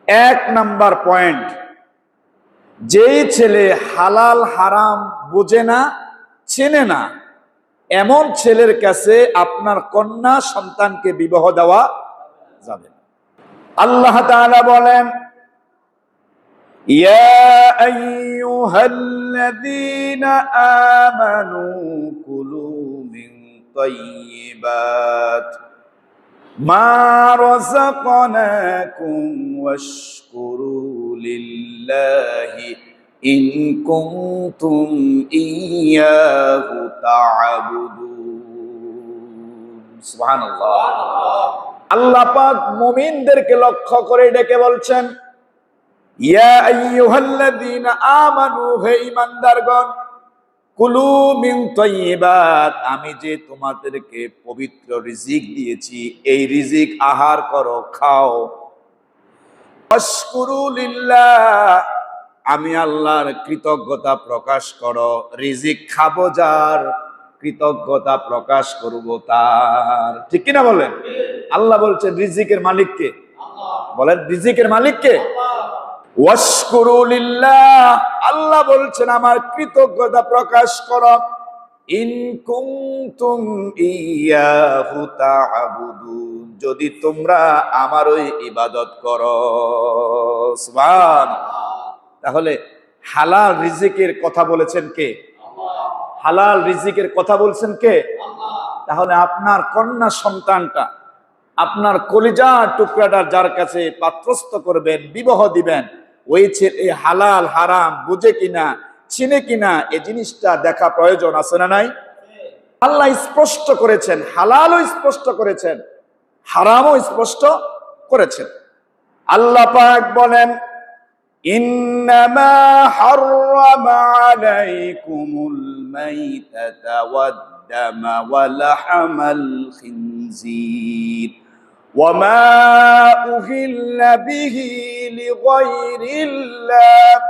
এক number point, যেই ছেলে হালাল হারাম বোঝে না, চেনে না, এমন ছেলের কাছে আপনার কন্যা সন্তানকে বিবাহ দেওয়া যাবে না। আল্লাহ তাআলা বলেন, ইয়া আইয়ুহাল্লাযীনা আমানু কুলু মিন তাইয়্যিবাত মা রাযাকনাকুম ওয়াশকুরু লিল্লাহি ইন কুনতুম ইয়্যাহু তা'বুদুন। সুবহানাল্লাহ। আল্লাহ পাক মুমিনদেরকে লক্ষ্য করে ডেকে বলছেন, ইয়া আইয়ুহাল্লাযীনা আমানু, হে ঈমানদারগণ, কুলু মিন তাইয়্যিবাত, আমি যে তোমাদেরকে পবিত্র রিজিক দিয়েছি, এই রিজিক আহার করো, খাও। ওয়াশকুরু লিল্লাহ, আমি আল্লাহর কৃতজ্ঞতা প্রকাশ করো। রিজিক খাবো যার, কৃতজ্ঞতা প্রকাশ করব তার। ঠিক কিনা বলেন? আল্লাহ বলছেন রিজিকের মালিক কে? বলেন, রিজিকের মালিক কে? ওয়াশকুরু লিল্লাহ, আল্লাহ বলছেন আমার কৃতজ্ঞতা প্রকাশ করো। ইন কুনতুম ইয়্যাহু তা'বুদুন, যদি তোমরা আমারই ইবাদত করো। সুবহানাল্লাহ। তাহলে হালাল রিজিকের কথা বলেছেন কে? হালাল রিজিকের কথা বলছেন কে? তাহলে আপনার কন্যা সন্তানটা, আপনার কলিজার টুকরাটা যার কাছে পাত্রস্থ করবেন, বিবাহ দিবেন, ওই ছেলে হালাল হারাম বুঝে কিনা, চিনে কিনা, এই জিনিসটা দেখা প্রয়োজন আছে না নাই? আল্লাহ স্পষ্ট করেছেন, হালালও স্পষ্ট করেছেন, হারামও স্পষ্ট করেছেন। আল্লাহ পাক বলেন, ইন্নামা হাররামা আলাইকুমুল মাইতাতা ওয়াদ-দামা ওয়া লাহমাল খিনজির ওয়া মা উহিল্লা বিহি লিগাইরিল্লাহ।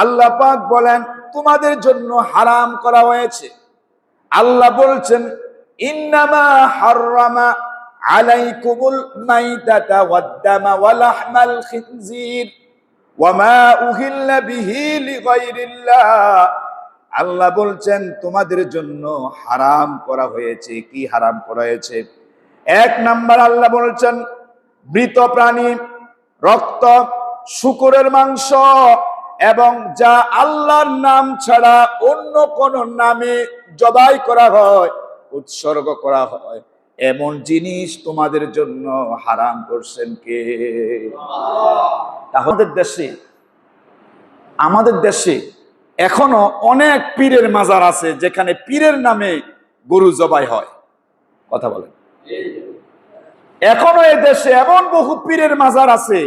আল্লাহ পাক বলেন তোমাদের জন্য হারাম করা হয়েছে। আল্লাহ বলছেন ইন্নামা হাররামা আলাইকুমুল মাইতাতা ওয়াদ-দামা ওয়া লাহমাল খিনজির ওয়া মা উহিল্লা বিহি লিগাইরিল্লাহ। আল্লাহ বলছেন তোমাদের জন্য হারাম করা হয়েছে। কি হারাম করা হয়েছে? এক নাম্বার আল্লাহ বলছেন মৃত প্রাণী, রক্ত, শূকরের মাংস এবং যা আল্লাহর নাম ছাড়া অন্য কোন নামে জবাই করা হয়, উৎসর্গ করা হয়, এমন জিনিস তোমাদের জন্য হারাম করছেন কে? আমাদের দেশে এখনো অনেক পীরের মাজার আছে যেখানে পীরের নামে গরু জবাই হয়। কথা বলেন, এখনো এই দেশে এমন বহু পীরের মাজার আছে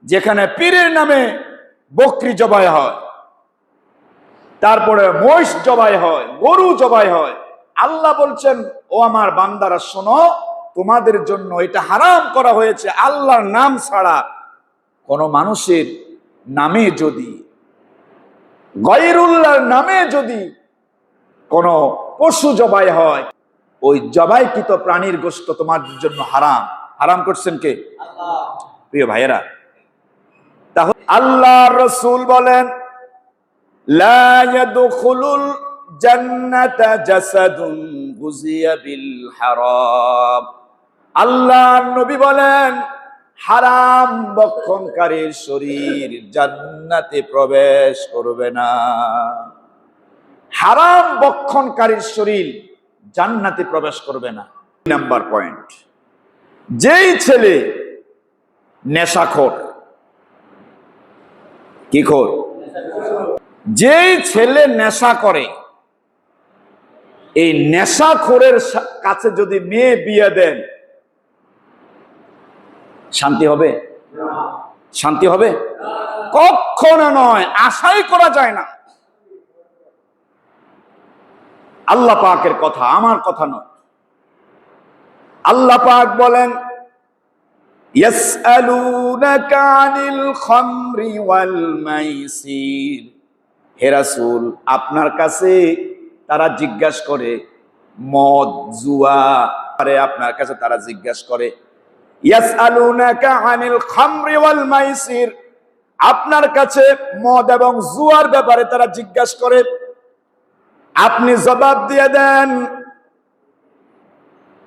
যেখানে পীরের নামে বকরি জবাই হয়, তারপরে মহিষ জবাই হয়, গরু জবাই হয়। আল্লাহ বলছেন ও আমার বান্দারা শোনো, তোমাদের জন্য এটা হারাম করা হয়েছে। আল্লাহর নাম ছাড়া কোন মানুষের নামে যদি, গায়রুল্লাহর নামে যদি কোন পশু জবাই হয়, ওই জবাইকৃত প্রাণীর গোশত তোমাদের জন্য হারাম। হারাম করছেন কে? আল্লাহ। প্রিয় ভাইয়েরা, তাহলে আল্লাহর রাসূল বলেন লা ইয়াদখুলুল জান্নাতা জাসাদুন গুযিয়া বিল হারাম। আল্লাহর নবী বলেন হারাম ভক্ষণকারীর শরীর জান্নাতে প্রবেশ করবে না। হারাম ভক্ষণকারীর শরীর জান্নাতে প্রবেশ করবে না। নাম্বার পয়েন্ট, যেই ছেলে নেশাখোর, কি খোর? যেই ছেলে নেশা করে, এই নেশাখোরের কাছে যদি মেয়ে বিয়ে দেন, শান্তি হবে? শান্তি হবে? কখনো নয়, আশাই করা যায় না। আল্লাহ পাকের কথা, আমার কথা নয়। আল্লাহ পাক বলেন ইয়াসআলুনাকা আনিল খামরি ওয়াল মাইসির, হে রাসূল আপনার কাছে তারা জিজ্ঞাসা করে মদ, জুয়া, আরে আপনার কাছে তারা জিজ্ঞাসা করে ইয়াসআলুনাকা আনিল খামরি ওয়াল মাইসির, আপনার কাছে মদ এবং জুয়ার ব্যাপারে তারা জিজ্ঞাসা করে, আপনি জবাব দিয়ে দেন,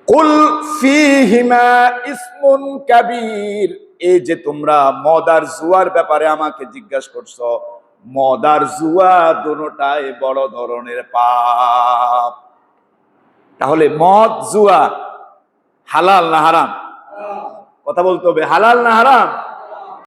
কুল ফীহিমা ইসমুন কাবীর, এই যে তোমরা মদ আর জুয়ার ব্যাপারে আমাকে জিজ্ঞাসা করছো, মদ আর জুয়া দুটোটাই বড় ধরনের পাপ। তাহলে মদ জুয়া হালাল না হারাম? কথা বলতে হবে, হালাল না হারাম?